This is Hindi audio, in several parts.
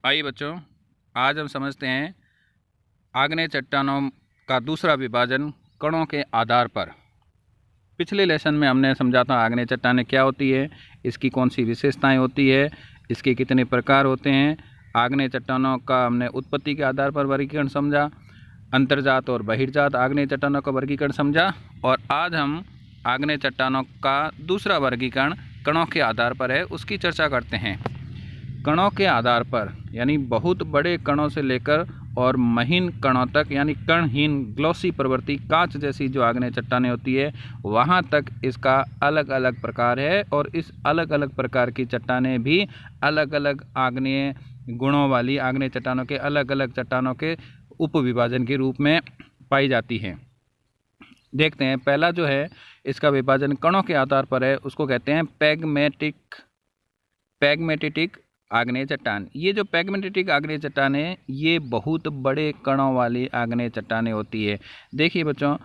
आइए बच्चों, आज हम समझते हैं आग्नेय चट्टानों का दूसरा विभाजन कणों के आधार पर। पिछले लेसन में हमने समझा था आग्नेय चट्टानें क्या होती है, इसकी कौन सी विशेषताएं होती है, इसके कितने प्रकार होते हैं। आग्नेय चट्टानों का हमने उत्पत्ति के आधार पर वर्गीकरण समझा, अंतर्जात और बहिर्जात आग्नेय चट्टानों का वर्गीकरण समझा। और आज हम आग्नेय चट्टानों का दूसरा वर्गीकरण कणों के आधार पर है, उसकी चर्चा करते हैं। कणों के आधार पर यानी बहुत बड़े कणों से लेकर और महीन कणों तक, यानी कणहीन ग्लॉसी प्रवृत्ति कांच जैसी जो आग्नेय चट्टानें होती है वहाँ तक इसका अलग अलग प्रकार है। और इस अलग अलग प्रकार की चट्टानें भी अलग अलग आग्नेय गुणों वाली आग्नेय चट्टानों के अलग अलग चट्टानों के उपविभाजन के रूप में पाई जाती हैं। देखते हैं, पहला जो है इसका विभाजन कणों के आधार पर है, उसको कहते हैं पैगमेटिटिक आग्नेय चट्टान। ये जो पैगमेटिटिक आग्नेय चट्टान है ये बहुत बड़े कणों वाली आग्नेय चट्टानें होती है। देखिए बच्चों,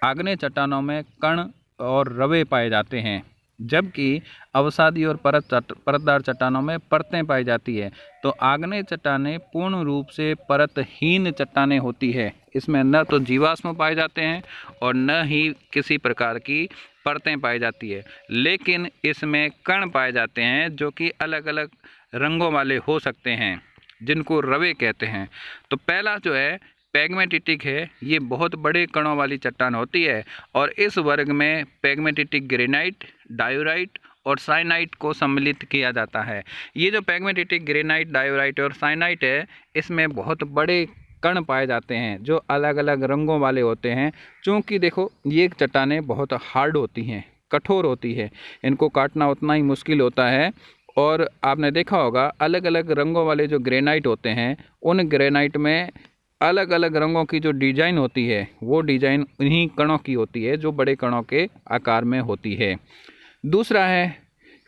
आग्नेय चट्टानों में कण और रवे पाए जाते हैं, जबकि अवसादी और परतदार चट्टानों में परतें पाई जाती है। तो आग्नेय चट्टानें पूर्ण रूप से परतहीन चट्टानें होती है। इसमें न तो जीवाश्म पाए जाते हैं और न ही किसी प्रकार की परतें पाई जाती है, लेकिन इसमें कण पाए जाते हैं जो कि अलग अलग रंगों वाले हो सकते हैं, जिनको रवे कहते हैं। तो पहला जो है पैगमेटिटिक है, ये बहुत बड़े कणों वाली चट्टान होती है और इस वर्ग में पैगमेटिटिक ग्रेनाइट, डायोराइट और साइनाइट को सम्मिलित किया जाता है। ये जो पैगमेटिटिक ग्रेनाइट, डायोराइट और साइनाइट है, इसमें बहुत बड़े कण पाए जाते हैं जो अलग अलग रंगों वाले होते हैं। चूँकि देखो ये चट्टानें बहुत हार्ड होती हैं, कठोर होती है, इनको काटना उतना ही मुश्किल होता है। और आपने देखा होगा अलग अलग रंगों वाले जो ग्रेनाइट होते हैं, उन ग्रेनाइट में अलग अलग रंगों की जो डिजाइन होती है वो डिजाइन उन्हीं कणों की होती है जो बड़े कणों के आकार में होती है। दूसरा है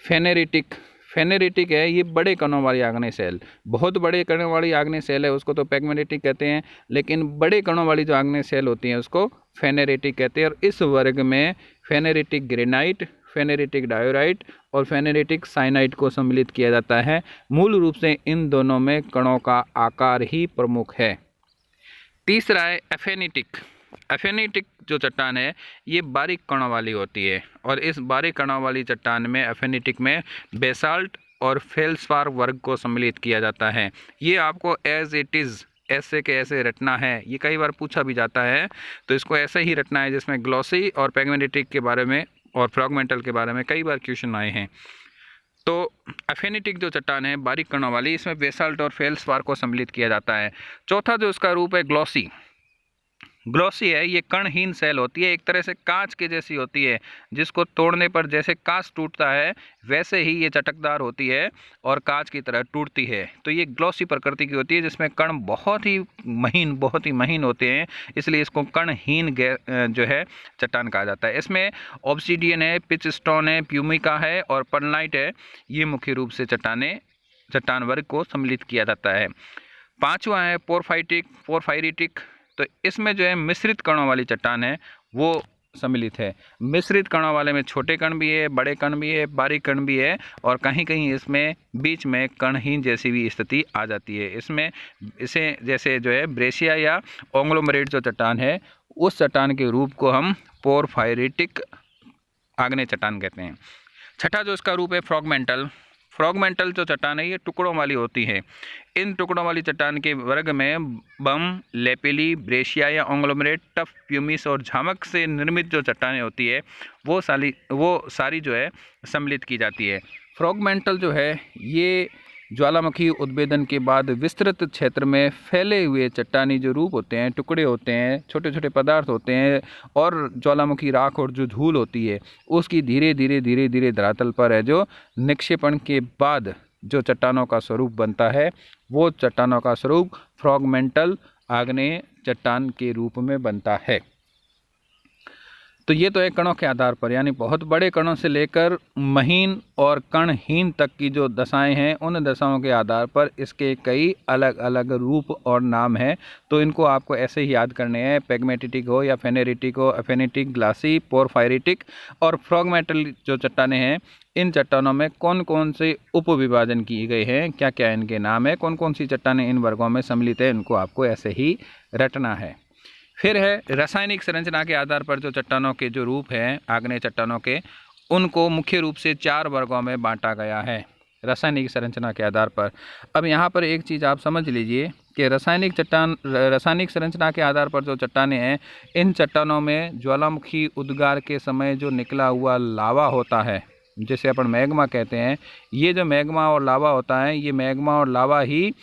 फेनेरिटिक है, ये बड़े कणों वाली आग्नेय सेल, बहुत बड़े कणों वाली आग्नेय सेल है उसको तो पैगमेटिटिक कहते हैं, लेकिन बड़े कणों वाली जो आग्नेय सेल होती है उसको फेनेरिटिक कहते हैं। और इस वर्ग में फेनेरिटिक ग्रेनाइट, फेनेरिटिक डायोराइट और फेनेरिटिक साइनाइट को सम्मिलित किया जाता है। मूल रूप से इन दोनों में कणों का आकार ही प्रमुख है। तीसरा है एफेनिटिक जो चट्टान है ये बारीक कणों वाली होती है और इस बारीक कणों वाली चट्टान में एफेनिटिक में बेसाल्ट और फेल्सपार वर्ग को सम्मिलित किया जाता है। ये आपको एज इट इज़ ऐसे के ऐसे रटना है, ये कई बार पूछा भी जाता है, तो इसको ऐसे ही रटना है जिसमें ग्लॉसी और पैगमेटिटिक के बारे में और फ्रैगमेंटल के बारे में कई बार क्वेश्चन आए हैं। तो एफेनिटिक जो चट्टान है बारीक कणों वाली, इसमें बेसाल्ट और फेल्सपार को सम्मिलित किया जाता है। चौथा जो इसका रूप है ग्लॉसी है, ये कणहीन सेल होती है, एक तरह से कांच के जैसी होती है, जिसको तोड़ने पर जैसे कांच टूटता है वैसे ही ये चटकदार होती है और कांच की तरह टूटती है। तो ये ग्लॉसी प्रकृति की होती है जिसमें कण बहुत ही महीन होते हैं, इसलिए इसको कणहीन जो है चट्टान कहा जाता है। इसमें ऑब्सीडियन है, पिच स्टोन है, प्यूमिका है और परलाइट है, ये मुख्य रूप से चट्टान वर्ग को सम्मिलित किया जाता है। पांचवा है पोरफाइरिटिक। तो इसमें जो है मिश्रित कणों वाली चट्टान है वो सम्मिलित है। मिश्रित कणों वाले में छोटे कण भी है, बड़े कण भी है, बारीक कण भी है और कहीं कहीं इसमें बीच में कणहीन जैसी भी स्थिति आ जाती है। इसमें इसे जैसे जो है ब्रेशिया या ओंग्लोमरेट जो चट्टान है उस चट्टान के रूप को हम पोरफाइरिटिक आग्नेय चट्टान कहते हैं। छठा जो इसका रूप है फ्रॉगमेंटल जो चट्टान है ये टुकड़ों वाली होती है। इन टुकड़ों वाली चट्टान के वर्ग में बम, लेपिली, ब्रेशिया या ओंग्लोमरेट, टफ, प्यूमिस और झामक से निर्मित जो चट्टानें होती है वो सारी जो है सम्मिलित की जाती है। फ्रॉगमेंटल जो है ये ज्वालामुखी उद्भेदन के बाद विस्तृत क्षेत्र में फैले हुए चट्टानी जो रूप होते हैं, टुकड़े होते हैं, छोटे छोटे पदार्थ होते हैं और ज्वालामुखी राख और जो धूल होती है उसकी धीरे धीरे धरातल पर है जो निक्षेपण के बाद जो चट्टानों का स्वरूप बनता है वो चट्टानों का स्वरूप फ्रॉगमेंटल आग्नेय चट्टान के रूप में बनता है। तो ये तो एक कणों के आधार पर, यानी बहुत बड़े कणों से लेकर महीन और कणहीन तक की जो दशाएं हैं, उन दशाओं के आधार पर इसके कई अलग अलग रूप और नाम हैं। तो इनको आपको ऐसे ही याद करने हैं, पेगमेटिटिक हो या फेनेरिटिक हो, एफेनिटिक, ग्लासी, पोरफायरिटिक और फ्रॉगमेटल जो चट्टानें हैं, इन चट्टानों में कौन कौन से उप विभाजन किए गए हैं, क्या क्या इनके नाम है, कौन कौन सी चट्टानें इन वर्गों में सम्मिलित है, इनको आपको ऐसे ही रटना है। फिर है रासायनिक संरचना के आधार पर जो चट्टानों के जो रूप हैं आग्नेय चट्टानों के, उनको मुख्य रूप से 4 वर्गों में बांटा गया है रासायनिक संरचना के आधार पर। अब यहाँ पर एक चीज़ आप समझ लीजिए कि रासायनिक संरचना के आधार पर जो चट्टानें हैं, इन चट्टानों में ज्वालामुखी उद्गार के समय जो निकला हुआ लावा होता है, जिसे अपन मैग्मा कहते हैं, ये जो मैग्मा और लावा होता है, ये मैग्मा और लावा ही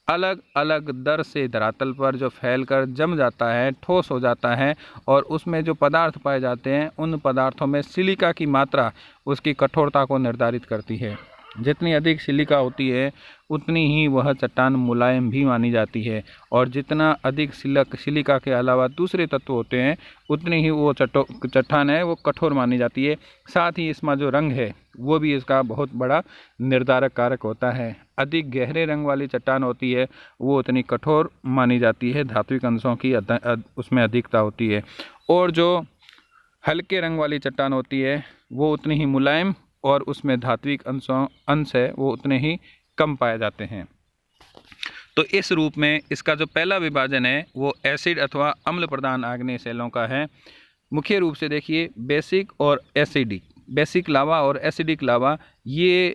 अलग अलग दर से धरातल पर जो फैलकर जम जाता है, ठोस हो जाता है, और उसमें जो पदार्थ पाए जाते हैं, उन पदार्थों में सिलिका की मात्रा उसकी कठोरता को निर्धारित करती है। जितनी अधिक सिलिका होती है उतनी ही वह चट्टान मुलायम भी मानी जाती है, और जितना अधिक सिलिका के अलावा दूसरे तत्व होते हैं उतनी ही वो चट्टान है वो कठोर मानी जाती है। साथ ही इसमें जो रंग है वो भी इसका बहुत बड़ा निर्धारक कारक होता है। अधिक गहरे रंग वाली चट्टान होती है वो उतनी कठोर मानी जाती है, धात्विक अंशों की उसमें अधिकता होती है, और जो हल्के रंग वाली चट्टान होती है वो उतनी ही मुलायम और उसमें धात्विक अंश है वो उतने ही कम पाए जाते हैं। तो इस रूप में इसका जो पहला विभाजन है वो एसिड अथवा अम्ल प्रधान आग्नेय शैलों का है। मुख्य रूप से देखिए बेसिक और एसिडिक, बेसिक लावा और एसिडिक लावा, ये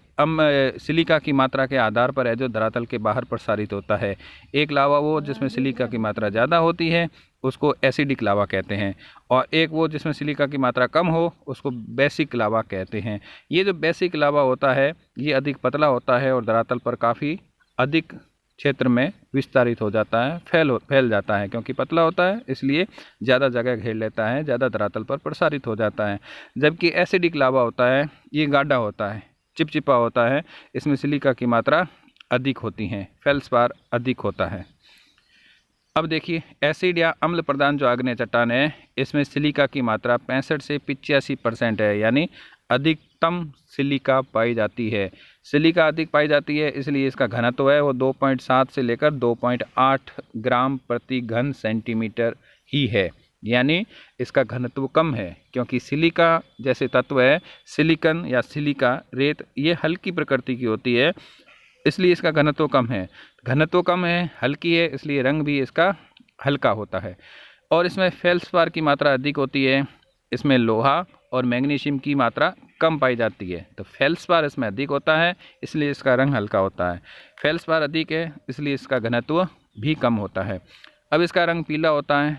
सिलिका की मात्रा के आधार पर है जो धरातल के बाहर प्रसारित होता है। एक लावा वो जिसमें सिलिका की मात्रा ज़्यादा होती है उसको एसिडिक लावा कहते हैं, और एक वो जिसमें सिलिका की मात्रा कम हो उसको बेसिक लावा कहते हैं। ये जो बेसिक लावा होता है ये अधिक पतला होता है और धरातल पर काफ़ी अधिक क्षेत्र में विस्तारित हो जाता है, फैल जाता है, क्योंकि पतला होता है इसलिए ज़्यादा जगह घेर लेता है, ज़्यादा धरातल पर प्रसारित हो जाता है। जबकि एसिडिक लावा होता है ये गाढ़ा होता है, चिपचिपा होता है, इसमें सिलिका की मात्रा अधिक होती है, फेल्सपार अधिक होता है। अब देखिए एसिड या अम्ल प्रधान जो आग्नेय चट्टान है इसमें सिलिका की मात्रा 65 से 85% है, यानी अधिकतम सिलिका पाई जाती है। सिलिका अधिक पाई जाती है इसलिए इसका घनत्व है वो 2.7 से लेकर 2.8 ग्राम प्रति घन सेंटीमीटर ही है, यानी इसका घनत्व कम है, क्योंकि सिलिका जैसे तत्व है, सिलिकन या सिलिका रेत, ये हल्की प्रकृति की होती है इसलिए इसका घनत्व कम है। घनत्व कम है, हल्की है, इसलिए रंग भी इसका हल्का होता है। और इसमें फेल्सपार की मात्रा अधिक होती है, इसमें लोहा और मैग्नीशियम की मात्रा कम पाई जाती है। तो फेल्सपार इसमें अधिक होता है इसलिए इसका रंग हल्का होता है, फेल्सपार अधिक है इसलिए इसका घनत्व भी कम होता है। अब इसका रंग पीला होता है।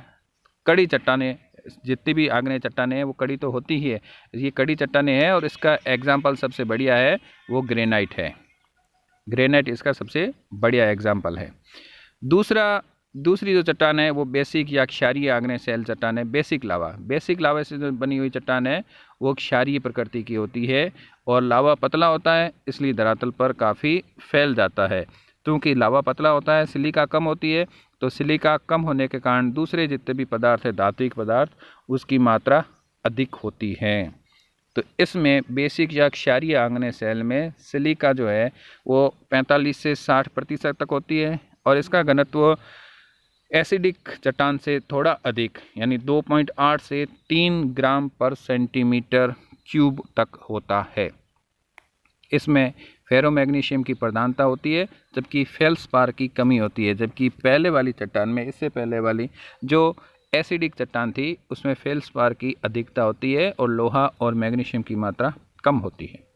कड़ी चट्टानें, जितनी भी आग्नेय चट्टानें हैं वो कड़ी तो होती ही है, ये कड़ी चट्टानें हैं, और इसका एग्जाम्पल सबसे बढ़िया है वो ग्रेनाइट है। ग्रेनाइट इसका सबसे बढ़िया एग्जाम्पल है। दूसरी जो चट्टान है वो बेसिक या क्षारीय आग्नेय शैल चट्टान है। बेसिक लावा से जो बनी हुई चट्टान है वो क्षारीय प्रकृति की होती है, और लावा पतला होता है इसलिए धरातल पर काफ़ी फैल जाता है। क्योंकि लावा पतला होता है, सिलिका कम होती है, तो सिलिका कम होने के कारण दूसरे जितने भी पदार्थ है, धात्विक पदार्थ, उसकी मात्रा अधिक होती है। तो इसमें बेसिक या क्षारीय आग्नेय शैल में सिलिका जो है वो 45 से 60% तक होती है, और इसका घनत्व एसिडिक चट्टान से थोड़ा अधिक, यानी 2.8 से 3 ग्राम पर सेंटीमीटर क्यूब तक होता है। इसमें फेरोमैग्नीशियम की प्रधानता होती है जबकि फेल्सपार की कमी होती है। जबकि पहले वाली चट्टान में, इससे पहले वाली जो एसिडिक चट्टान थी, उसमें फेल्सपार की अधिकता होती है और लोहा और मैग्नीशियम की मात्रा कम होती है।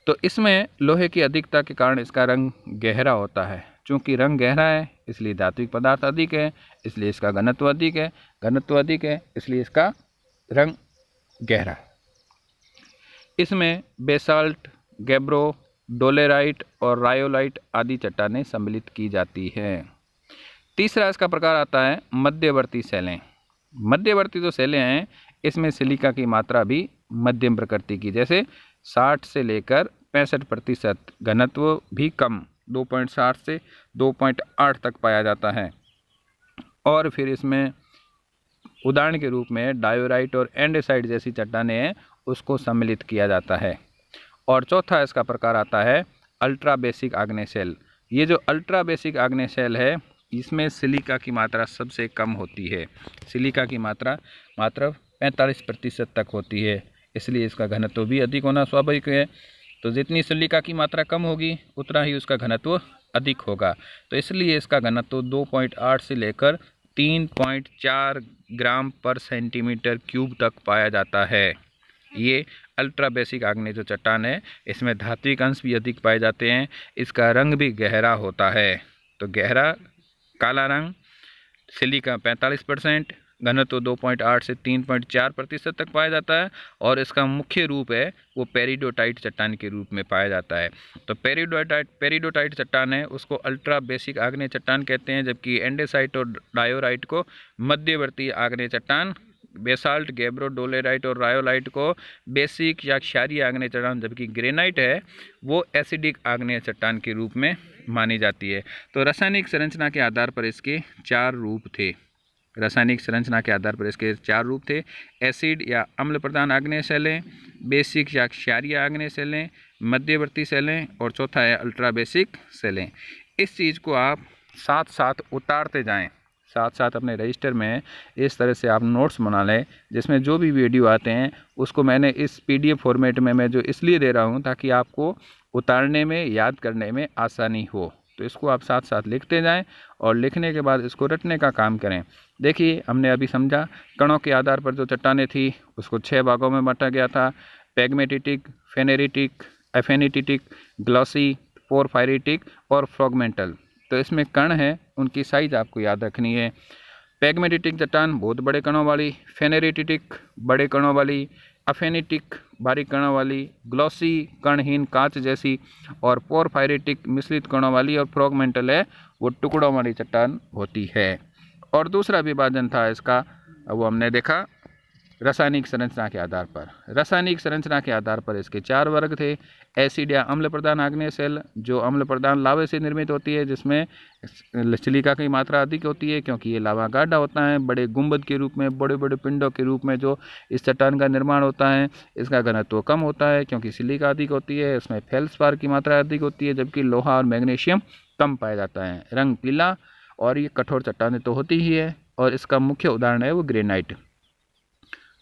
तो इसमें लोहे की अधिकता के कारण इसका रंग गहरा होता है। चूँकि रंग गहरा है इसलिए धात्विक पदार्थ अधिक है, इसलिए इसका घनत्व अधिक है, घनत्व अधिक है इसलिए इसका रंग गहरा है। इसमें बेसाल्ट, गैब्रो, डोलेराइट और रायोलाइट आदि चट्टानें सम्मिलित की जाती हैं। तीसरा इसका प्रकार आता है मध्यवर्ती शैलें। मध्यवर्ती जो शैलें हैं इसमें सिलिका की मात्रा भी मध्यम प्रकृति की, जैसे 60 से लेकर 65%, घनत्व भी कम 2.7 से 2.8 तक पाया जाता है। और फिर इसमें उदाहरण के रूप में डायोराइट और एंडेसाइट जैसी चट्टानें हैं, उसको सम्मिलित किया जाता है। और चौथा इसका प्रकार आता है अल्ट्रा बेसिक आग्नेय सेल। ये जो अल्ट्रा बेसिक आग्नेय सेल है, इसमें सिलिका की मात्रा सबसे कम होती है। सिलिका की मात्रा मात्र 45% तक होती है, इसलिए इसका घनत्व भी अधिक होना स्वाभाविक है। तो जितनी सिलिका की मात्रा कम होगी उतना ही उसका घनत्व अधिक होगा। तो इसलिए इसका घनत्व 2.8 से लेकर 3.4 ग्राम पर सेंटीमीटर क्यूब तक पाया जाता है। ये अल्ट्रा बेसिक आग्नेय जो चट्टान है, इसमें धात्विक अंश भी अधिक पाए जाते हैं। इसका रंग भी गहरा होता है। तो गहरा काला रंग, सिलिका 45%, घनत्व 2.8 से 3.4% तक पाया जाता है। और इसका मुख्य रूप है वो पेरिडोटाइट चट्टान के रूप में पाया जाता है। तो पेरिडोटाइट चट्टान है उसको अल्ट्रा बेसिक आग्नेय चट्टान कहते हैं, जबकि एंडेसाइट और डायोराइट को मध्यवर्ती आग्नेय चट्टान, बेसाल्ट, गैब्रोडोलेराइट और रायोलाइट को बेसिक या क्षारीय आग्नेय चट्टान, जबकि ग्रेनाइट है वो एसिडिक आग्नेय चट्टान के रूप में मानी जाती है। तो रासायनिक संरचना के आधार पर इसके 4 रूप थे। रासायनिक संरचना के आधार पर इसके 4 रूप थे: एसिड या अम्ल प्रधान आग्नेय सेलें, बेसिक या क्षारीय आग्नेय सेलें, मध्यवर्ती सेलें, और चौथा है अल्ट्रा बेसिक सेलें। इस चीज़ को आप साथ साथ उतारते जाएं, साथ साथ अपने रजिस्टर में इस तरह से आप नोट्स बना लें, जिसमें जो भी वीडियो आते हैं उसको मैंने इस PDF फॉर्मेट में मैं जो इसलिए दे रहा हूं ताकि आपको उतारने में, याद करने में आसानी हो। तो इसको आप साथ साथ लिखते जाएं और लिखने के बाद इसको रटने का काम करें। देखिए, हमने अभी समझा कणों के आधार पर जो चट्टानें थी उसको 6 भागों में बांटा गया था: पैगमेटिटिक, फेनेरिटिक, एफेनिटिटिक, ग्लॉसी, पोरफायरिटिक और फ्रैगमेंटल। तो इसमें कण है, उनकी साइज आपको याद रखनी है। पैगमेटिटिक चट्टान बहुत बड़े कणों वाली, फेनेरिटिक बड़े कणों वाली, अफेनिटिक बारीक कणों वाली, ग्लॉसी कणहीन कांच जैसी, और पोरफायरिटिक मिश्रित कणों वाली, और फ्रैगमेंटल है वो टुकड़ों वाली चट्टान होती है। और दूसरा विभाजन था इसका, वो हमने देखा रासायनिक संरचना के आधार पर। रासायनिक संरचना के आधार पर इसके 4 वर्ग थे: एसिड या अम्ल प्रधान आग्नेय सेल, जो अम्ल प्रधान लावे से निर्मित होती है, जिसमें सिलिका की मात्रा अधिक होती है क्योंकि ये लावा गाढ़ा होता है। बड़े गुंबद के रूप में, बड़े बड़े पिंडों के रूप में जो इस चट्टान का निर्माण होता है, इसका घनत्व कम होता है क्योंकि सिलिका अधिक होती है, इसमें फेल्सपार की मात्रा अधिक होती है, जबकि लोहा और मैग्नीशियम कम पाया जाता है। रंग पीला, और ये कठोर चट्टानें तो होती ही है, और इसका मुख्य उदाहरण है वो ग्रेनाइट।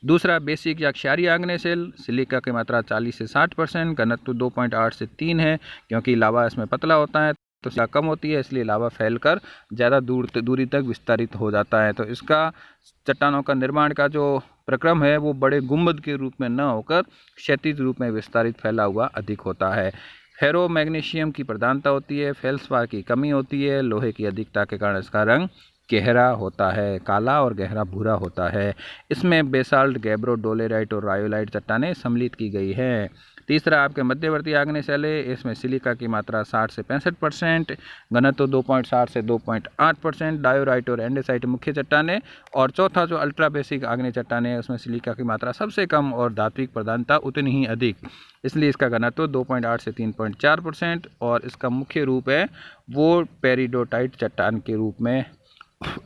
दूसरा बेसिक या क्षारीय आग्नेय सेल, सिलिका की मात्रा 40 से 60%, घनत्व 2.8 से 3 है क्योंकि लावा इसमें पतला होता है तो सिलिका कम होती है, इसलिए लावा फैलकर ज़्यादा दूरी तक विस्तारित हो जाता है। तो इसका चट्टानों का निर्माण का जो प्रक्रम है वो बड़े गुंबद के रूप में न होकर क्षैतिज रूप में विस्तारित फैला हुआ अधिक होता है। फेरो मैग्नीशियम की प्रधानता होती है, फेल्सपार की कमी होती है, लोहे की अधिकता के कारण इसका रंग गहरा होता है, काला और गहरा भूरा होता है। इसमें बेसाल्ट, गैब्रोडोलेराइट और रायोलाइट चट्टानें सम्मिलित की गई हैं। तीसरा आपके मध्यवर्ती आग्नेय सेल है, इसमें सिलिका की मात्रा 60 से 65%, घनत्व 2.7 से 2.8%, डायोराइट और एंडेसाइट मुख्य चट्टानें। और चौथा जो अल्ट्रा बेसिक आग्नेय चट्टानें है, उसमें सिलिका की मात्रा सबसे कम और धात्विक प्रधानता उतनी ही अधिक, इसलिए इसका घनत्व 2.8 से 3.4%, और इसका मुख्य रूप है वो पेरिडोटाइट चट्टान के रूप में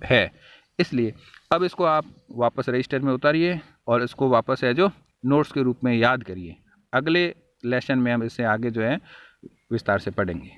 है। इसलिए अब इसको आप वापस रजिस्टर में उतारिए और इसको वापस है जो नोट्स के रूप में याद करिए। अगले लेसन में हम इससे आगे जो है विस्तार से पढ़ेंगे।